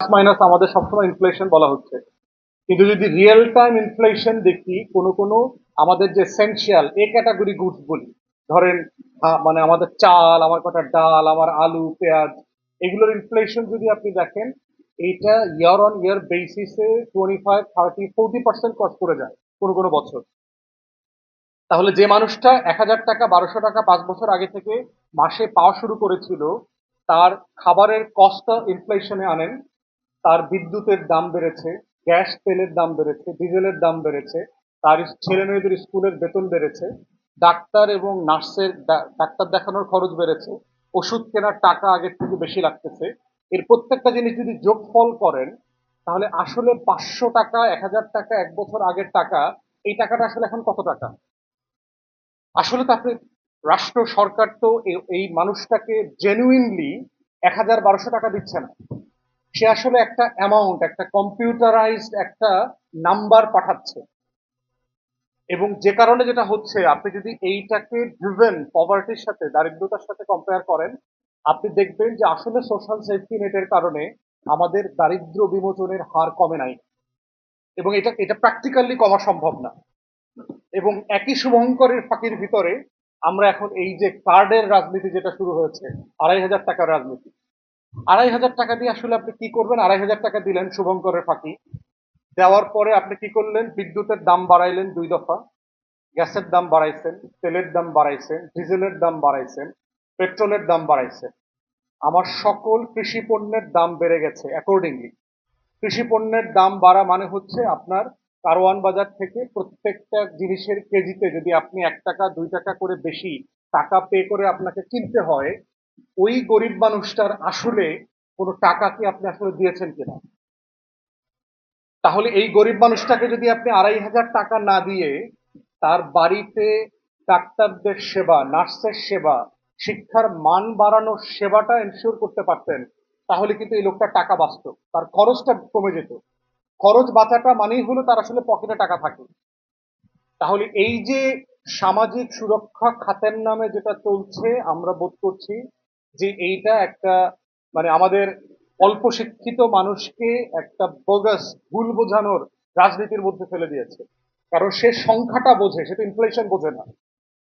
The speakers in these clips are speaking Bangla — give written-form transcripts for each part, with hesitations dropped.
মাইনাস আমাদের সবসময় ইনফ্লেশন বলা হচ্ছে, কিন্তু যদি রিয়েল টাইম ইনফ্লেশন দেখি কোনো কোনো আমাদের যে এসেনশিয়াল এ ক্যাটাগরি গুডস বলি, ধরেন মানে আমাদের চাল, আমার কটা ডাল, আমার আলু পেঁয়াজ, এগুলোর ইনফ্লেশন যদি আপনি দেখেন, এইটা ইয়ার অন ইয়ার বেসিসে 25, 30, 40% ক্রস করে যায় কোনো কোনো বছর। তাহলে যে মানুষটা 1,000 টাকা, 1,200 টাকা 5 বছর আগে থেকে মাসে পাওয়া শুরু করেছিল, তার খাবারের কস্টটা ইনফ্লেশনে আনেন, তার বিদ্যুতের দাম বেড়েছে, গ্যাস তেলের দাম বেড়েছে, ডিজেলের দাম বেড়েছে, তার ছেলে মেয়েদের স্কুলের বেতন বেড়েছে, ডাক্তার এবং নার্সের ডাক্তার দেখানোর খরচ বেড়েছে, ওষুধ কেনার টাকা আগের থেকে বেশি লাগতেছে। এর প্রত্যেকটা জিনিস যদি যোগফল করেন, তাহলে আসলে 500 টাকা, 1,000 টাকা 1 বছর আগের টাকা, এই টাকাটা আসলে এখন কত টাকা? আসলে তো আপনি, রাষ্ট্র সরকার তো এই মানুষটাকে জেনুইনলি 1,000, 1,200 টাকা দিচ্ছে না। সে আসলে একটা অ্যামাউন্ট, একটা কম্পিউটারাইজড একটা নাম্বার পাঠাচ্ছে। এবং যে কারণে যেটা হচ্ছে, আপনি যদি এইটাকে ড্রিভেন পভার্টির সাথে, দারিদ্রতার সাথে কম্পেয়ার করেন, আপনি দেখবেন যে আসলে সোশ্যাল সেফটি নেটের কারণে আমাদের দারিদ্র বিমোচনের হার কমে নাই, এবং এটা এটা প্র্যাকটিক্যালি কমা সম্ভব না। এবং একই শুভঙ্করের ফাঁকির ভিতরে আমরা এখন এই যে কার্ডের রাজনীতি যেটা শুরু হয়েছে, 2,500 টাকার রাজনীতি। 2,500 টাকা দিয়ে আসলে আপনি কি করবেন? 2,500 টাকা দিলেন শুভঙ্করের ফাঁকি, দেওয়ার পরে আপনি কি করলেন? বিদ্যুতের দাম বাড়াইলেন 2 দফা, গ্যাসের দাম বাড়াইছেন, তেলের দাম বাড়াইছেন, ডিজেলের দাম বাড়াইছেন, পেট্রোলের দাম বাড়াইছেন। আমার সকল কৃষি পণ্যের দাম বেড়ে গেছে অ্যাকর্ডিংলি। কৃষি পণ্যের দাম বাড়া মানে হচ্ছে আপনার কারওয়ান বাজার থেকে প্রত্যেকটা জিনিসের কেজিতে যদি আপনি 1 টাকা 2 টাকা করে বেশি টাকা পে করে আপনাকে কিনতে হয়, ওই গরিব মানুষটার আসলে কোনো টাকা কি আপনি আসলে দিয়েছেন কিনা? তাহলে এই গরিব মানুষটাকে যদি আপনি 2,500 টাকা না দিয়ে তার বাড়িতে ডাক্তারদের সেবা, নার্সের সেবা, শিক্ষার মান বাড়ানোর সেবাটা এনশিওর করতে পারতেন, তাহলে কিন্তু এই লোকটা টাকা বাঁচত, তার খরচটা কমে যেত। খরচ বাঁচাটা মানেই হলো তার আসলে পকেটে টাকা থাকে। তাহলে এই যে সামাজিক সুরক্ষা খাতের নামে যেটা চলছে, আমরা বোধ করছি যে এইটা একটা, মানে আমাদের অল্প শিক্ষিত মানুষকে একটা বোগাস, ভুল বোঝানোর রাজনীতির মধ্যে ফেলে দিয়েছে। কারণ সে সংখ্যাটা বোঝে, সে তো ইনফ্লেশন বোঝে না।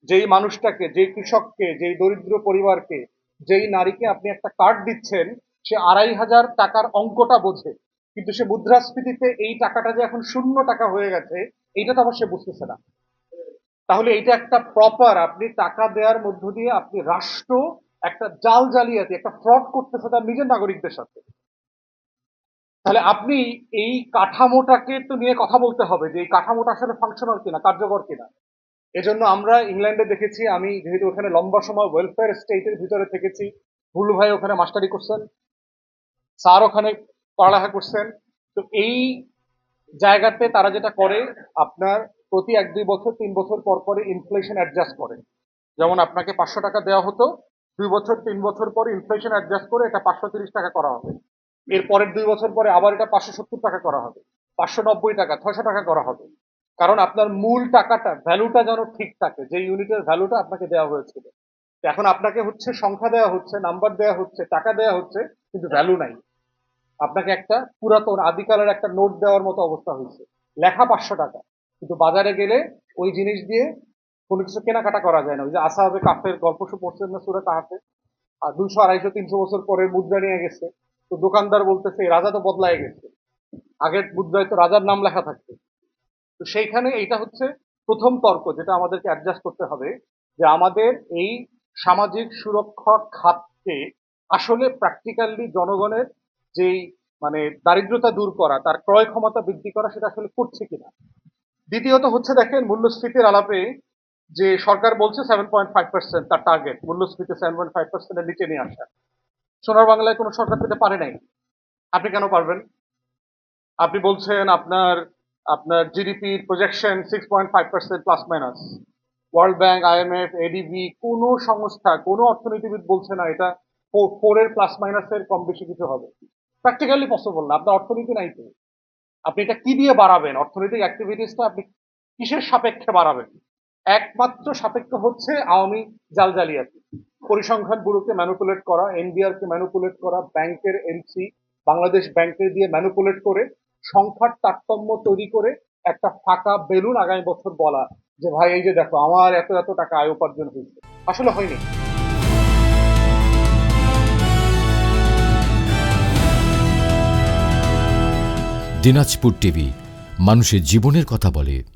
যেই মানুষটাকে, যেই কৃষককে, যেই দরিদ্র পরিবারকে, যেই নারীকে আপনি একটা কার্ড দিচ্ছেন, সে 2,500 টাকার অঙ্কটা বোঝে, কিন্তু সে মুদ্রাস্ফীতিতে এই টাকাটা যে এখন 0 টাকা হয়ে গেছে, এইটা তো আবার সে বুঝতেছে না। তাহলে এটা একটা প্রপার, আপনি টাকা দেওয়ার মধ্য দিয়ে আপনি রাষ্ট্র একটা জাল জালিয়াতি, একটা ফ্রড করতেছে তার নিজের নাগরিকদের সাথে। তাহলে আপনি এই কাঠামোটাকে তো নিয়ে কথা বলতে হবে যে এই কাঠামোটা আসলে ফাংশনাল কিনা, কার্যকর কিনা। এজন্য আমরা ইংল্যান্ডে দেখেছি, আমি যেহেতু ওখানে লম্বা সময় ওয়েলফেয়ার স্টেটের ভিতরে থেকেছি, ভুলু ভাই ওখানে মাস্টারি করছেন, স্যার ওখানে পড়ালেখা করছেন, তো এই জায়গাতে তারা যেটা করে, আপনার প্রতি 1-2 বছর 3 বছর পর পরে ইনফ্লেশন অ্যাডজাস্ট করে। যেমন আপনাকে 500 টাকা দেওয়া হতো, 2 বছর 3 বছর পরে ইনফ্লেশন অ্যাডজাস্ট করে এটা 530 টাকা করা হবে। এর পরের 2 বছর পরে আবার এটা 570 টাকা করা হবে, 590 টাকা, 600 টাকা করা হবে। কারণ আপনার মূল টাকাটা, ভ্যালুটা যেন ঠিক থাকে, যে ইউনিটের ভ্যালুটা আপনাকে দেওয়া হয়েছিল। এখন আপনাকে হচ্ছে সংখ্যা দেওয়া হচ্ছে, নাম্বার দেওয়া হচ্ছে, টাকা দেওয়া হচ্ছে, কিন্তু ভ্যালু নাই। আপনাকে একটা পুরাতন আদিকালের একটা নোট দেওয়ার মতো অবস্থা হয়েছে, লেখা 500 টাকা, কিন্তু বাজারে গেলে ওই জিনিস দিয়ে কোনো কিছু কেনাকাটা করা যায় না। ওই যে আসহাবে কাফের গল্প পড়ছেন না সূরা কাহাফে? আর 200, 250, 300 বছর পরে মুদ্রা নিয়ে গেছে, তো দোকানদার বলতেছে এই রাজা তো বদলায় গেছে, আগের মুদ্রায় তো রাজার নাম লেখা থাকতো। তো সেইখানে এইটা হচ্ছে প্রথম তর্ক যেটা আমাদেরকে অ্যাডজাস্ট করতে হবে, যে আমাদের এই সামাজিক সুরক্ষা খাতকে আসলে প্র্যাকটিক্যালি জনগণের যেই, মানে দারিদ্রতা দূর করা, তার ক্রয় ক্ষমতা বৃদ্ধি করা, সেটা আসলে করছে কিনা। দ্বিতীয়ত হচ্ছে দেখেন মূল্যস্ফীতির আলাপে যে সরকার বলছে 7.5% তার টার্গেট, মূল্যস্ফীতি 7.5%-এর নিচে নিয়ে আসা। সোনার বাংলায় কোনো সরকার পেতে পারে নাই, আপনি কেন পারবেন? আপনি বলছেন আপনার আপনার জিডিপির projection 6.5% plus minus. World Bank, IMF, ADB, কোনো সংস্থা, কোনো অর্থনীতিবিদ বলছে না এটা 4-এর প্লাস মাইনাসের কম বেশি কিছু হবে। প্র্যাকটিক্যালি পসিবল না, আপনার অর্থনীতি নাই তো। আপনি এটা কি দিয়ে বাড়াবেন? অর্থনৈতিক অ্যাক্টিভিটিসটা আপনি কিসের সাপেক্ষে বাড়াবেন? একমাত্র সাপেক্ষ হচ্ছে আওয়ামী জাল জালিয়াতি, পরিসংখ্যান ব্যুরোকে ম্যানুপুলেট করা, এনবিআর কে ম্যানুপুলেট করা, ব্যাংকের এলসি, বাংলাদেশ ব্যাংকে দিয়ে ম্যানিপুলেট করে সংখ্যার তারতম্য তৈরি করে একটা ফাঁকা বেলুন আগামী বছর বলা যে ভাই এই যে দেখো আমার এত এত টাকা আয় উপার্জন হয়েছে, আসলে হয়নি। দিনাজপুর টিভি, মানুষের জীবনের কথা বলে।